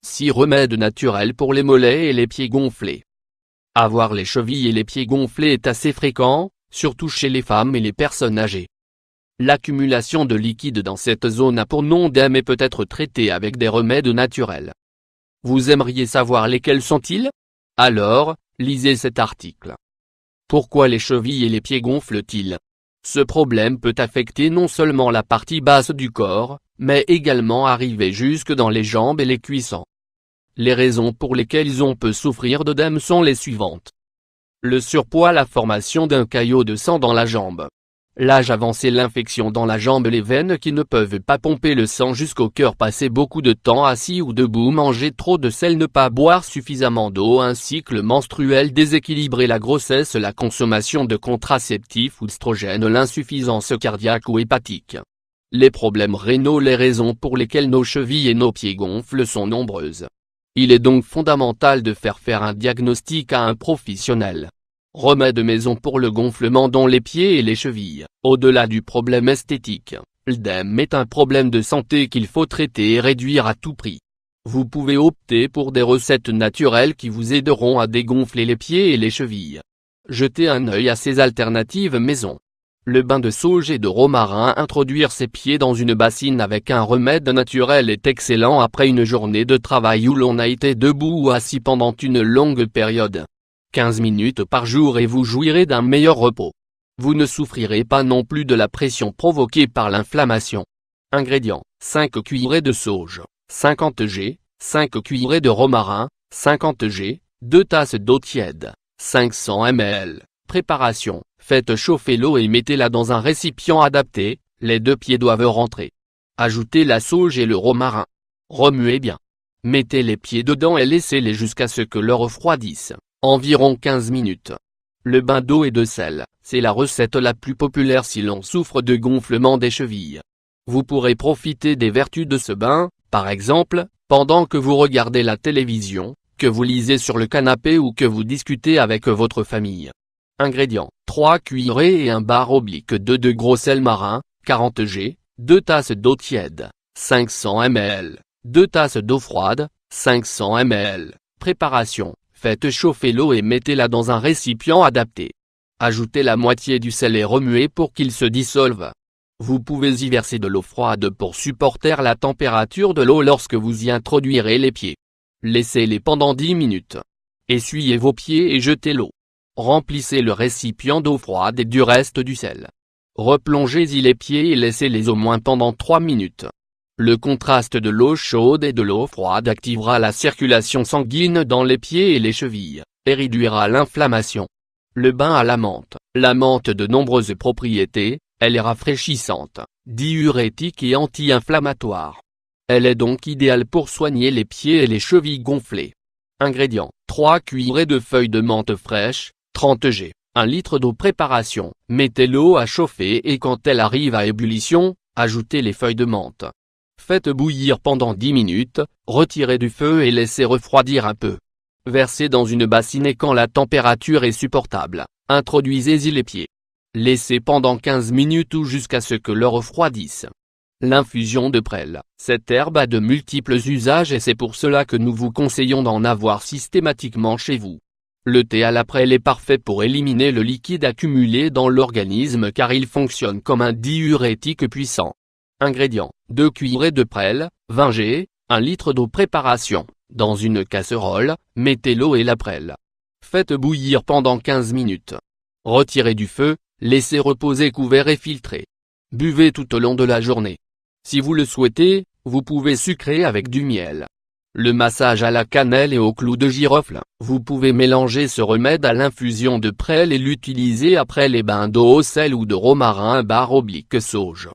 6 remèdes naturels pour les mollets et les pieds gonflés. Avoir les chevilles et les pieds gonflés est assez fréquent, surtout chez les femmes et les personnes âgées. L'accumulation de liquide dans cette zone a pour nom d'œdème et peut être traitée avec des remèdes naturels. Vous aimeriez savoir lesquels sont-ils? Alors, lisez cet article. Pourquoi les chevilles et les pieds gonflent-ils? Ce problème peut affecter non seulement la partie basse du corps, mais également arriver jusque dans les jambes et les cuissons. Les raisons pour lesquelles on peut souffrir d'œdème sont les suivantes. Le surpoids, la formation d'un caillot de sang dans la jambe. L'âge avancé, l'infection dans la jambe, les veines qui ne peuvent pas pomper le sang jusqu'au cœur, passer beaucoup de temps assis ou debout, manger trop de sel, ne pas boire suffisamment d'eau, un cycle menstruel déséquilibré, la grossesse, la consommation de contraceptifs ou d'oestrogènes, l'insuffisance cardiaque ou hépatique. Les problèmes rénaux. Les raisons pour lesquelles nos chevilles et nos pieds gonflent sont nombreuses. Il est donc fondamental de faire un diagnostic à un professionnel. Remèdes maison pour le gonflement dans les pieds et les chevilles. Au-delà du problème esthétique, l'œdème est un problème de santé qu'il faut traiter et réduire à tout prix. Vous pouvez opter pour des recettes naturelles qui vous aideront à dégonfler les pieds et les chevilles. Jetez un œil à ces alternatives maison. Le bain de sauge et de romarin. Introduire ses pieds dans une bassine avec un remède naturel est excellent après une journée de travail où l'on a été debout ou assis pendant une longue période. 15 minutes par jour et vous jouirez d'un meilleur repos. Vous ne souffrirez pas non plus de la pression provoquée par l'inflammation. Ingrédients: 5 cuillerées de sauge, 50 g, 5 cuillerées de romarin, 50 g, 2 tasses d'eau tiède, 500 ml. Préparation: faites chauffer l'eau et mettez-la dans un récipient adapté, les 2 pieds doivent rentrer. Ajoutez la sauge et le romarin. Remuez bien. Mettez les pieds dedans et laissez-les jusqu'à ce que l'eau refroidisse. Environ 15 minutes. Le bain d'eau et de sel, c'est la recette la plus populaire si l'on souffre de gonflement des chevilles. Vous pourrez profiter des vertus de ce bain, par exemple, pendant que vous regardez la télévision, que vous lisez sur le canapé ou que vous discutez avec votre famille. Ingrédients: 3 cuillerées et un bar oblique de gros sel marin, 40 g, 2 tasses d'eau tiède, 500 ml, 2 tasses d'eau froide, 500 ml. Préparation: faites chauffer l'eau et mettez-la dans un récipient adapté. Ajoutez la moitié du sel et remuez pour qu'il se dissolve. Vous pouvez y verser de l'eau froide pour supporter la température de l'eau lorsque vous y introduirez les pieds. Laissez-les pendant 10 minutes. Essuyez vos pieds et jetez l'eau. Remplissez le récipient d'eau froide et du reste du sel. Replongez-y les pieds et laissez-les au moins pendant 3 minutes. Le contraste de l'eau chaude et de l'eau froide activera la circulation sanguine dans les pieds et les chevilles, et réduira l'inflammation. Le bain à la menthe. La menthe a de nombreuses propriétés, elle est rafraîchissante, diurétique et anti-inflammatoire. Elle est donc idéale pour soigner les pieds et les chevilles gonflés. Ingrédients: 3 cuillerées de feuilles de menthe fraîches, 30 g, 1 litre d'eau. Préparation: mettez l'eau à chauffer et quand elle arrive à ébullition, ajoutez les feuilles de menthe. Faites bouillir pendant 10 minutes, retirez du feu et laissez refroidir un peu. Versez dans une bassine et quand la température est supportable, introduisez-y les pieds. Laissez pendant 15 minutes ou jusqu'à ce que l'eau refroidisse. L'infusion de prêle. Cette herbe a de multiples usages et c'est pour cela que nous vous conseillons d'en avoir systématiquement chez vous. Le thé à la prêle est parfait pour éliminer le liquide accumulé dans l'organisme car il fonctionne comme un diurétique puissant. Ingrédients: 2 cuillerées de prêle, 20 g, 1 litre d'eau. Préparation: dans une casserole, mettez l'eau et la prêle. Faites bouillir pendant 15 minutes. Retirez du feu, laissez reposer couvert et filtrez. Buvez tout au long de la journée. Si vous le souhaitez, vous pouvez sucrer avec du miel. Le massage à la cannelle et au clou de girofle. Vous pouvez mélanger ce remède à l'infusion de prêle et l'utiliser après les bains d'eau au sel ou de romarin, bar oblique sauge.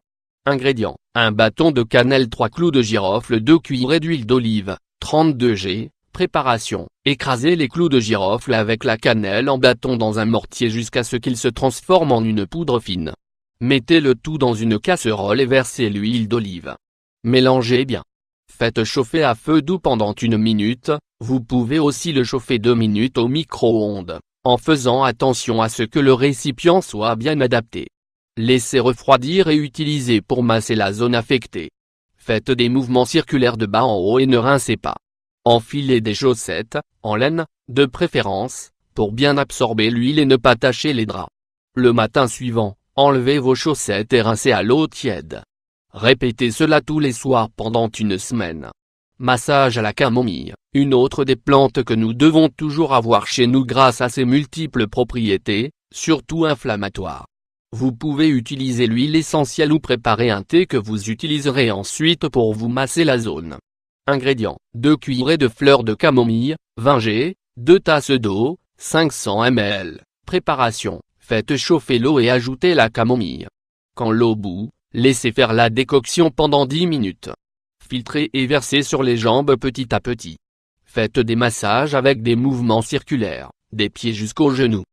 Ingrédients: 1 bâton de cannelle, 3 clous de girofle, 2 cuillerées d'huile d'olive, 32 g. Préparation: écrasez les clous de girofle avec la cannelle en bâton dans un mortier jusqu'à ce qu'il se transforme en une poudre fine. Mettez le tout dans une casserole et versez l'huile d'olive. Mélangez bien. Faites chauffer à feu doux pendant 1 minute, vous pouvez aussi le chauffer 2 minutes au micro-ondes, en faisant attention à ce que le récipient soit bien adapté. Laissez refroidir et utilisez pour masser la zone affectée. Faites des mouvements circulaires de bas en haut et ne rincez pas. Enfilez des chaussettes, en laine, de préférence, pour bien absorber l'huile et ne pas tacher les draps. Le matin suivant, enlevez vos chaussettes et rincez à l'eau tiède. Répétez cela tous les soirs pendant une semaine. Massage à la camomille, une autre des plantes que nous devons toujours avoir chez nous grâce à ses multiples propriétés, surtout inflammatoires. Vous pouvez utiliser l'huile essentielle ou préparer un thé que vous utiliserez ensuite pour vous masser la zone. Ingrédients: 2 cuillerées de fleurs de camomille, 20 g, 2 tasses d'eau, 500 ml. Préparation: faites chauffer l'eau et ajoutez la camomille. Quand l'eau bout, laissez faire la décoction pendant 10 minutes. Filtrez et versez sur les jambes petit à petit. Faites des massages avec des mouvements circulaires, des pieds jusqu'aux genoux.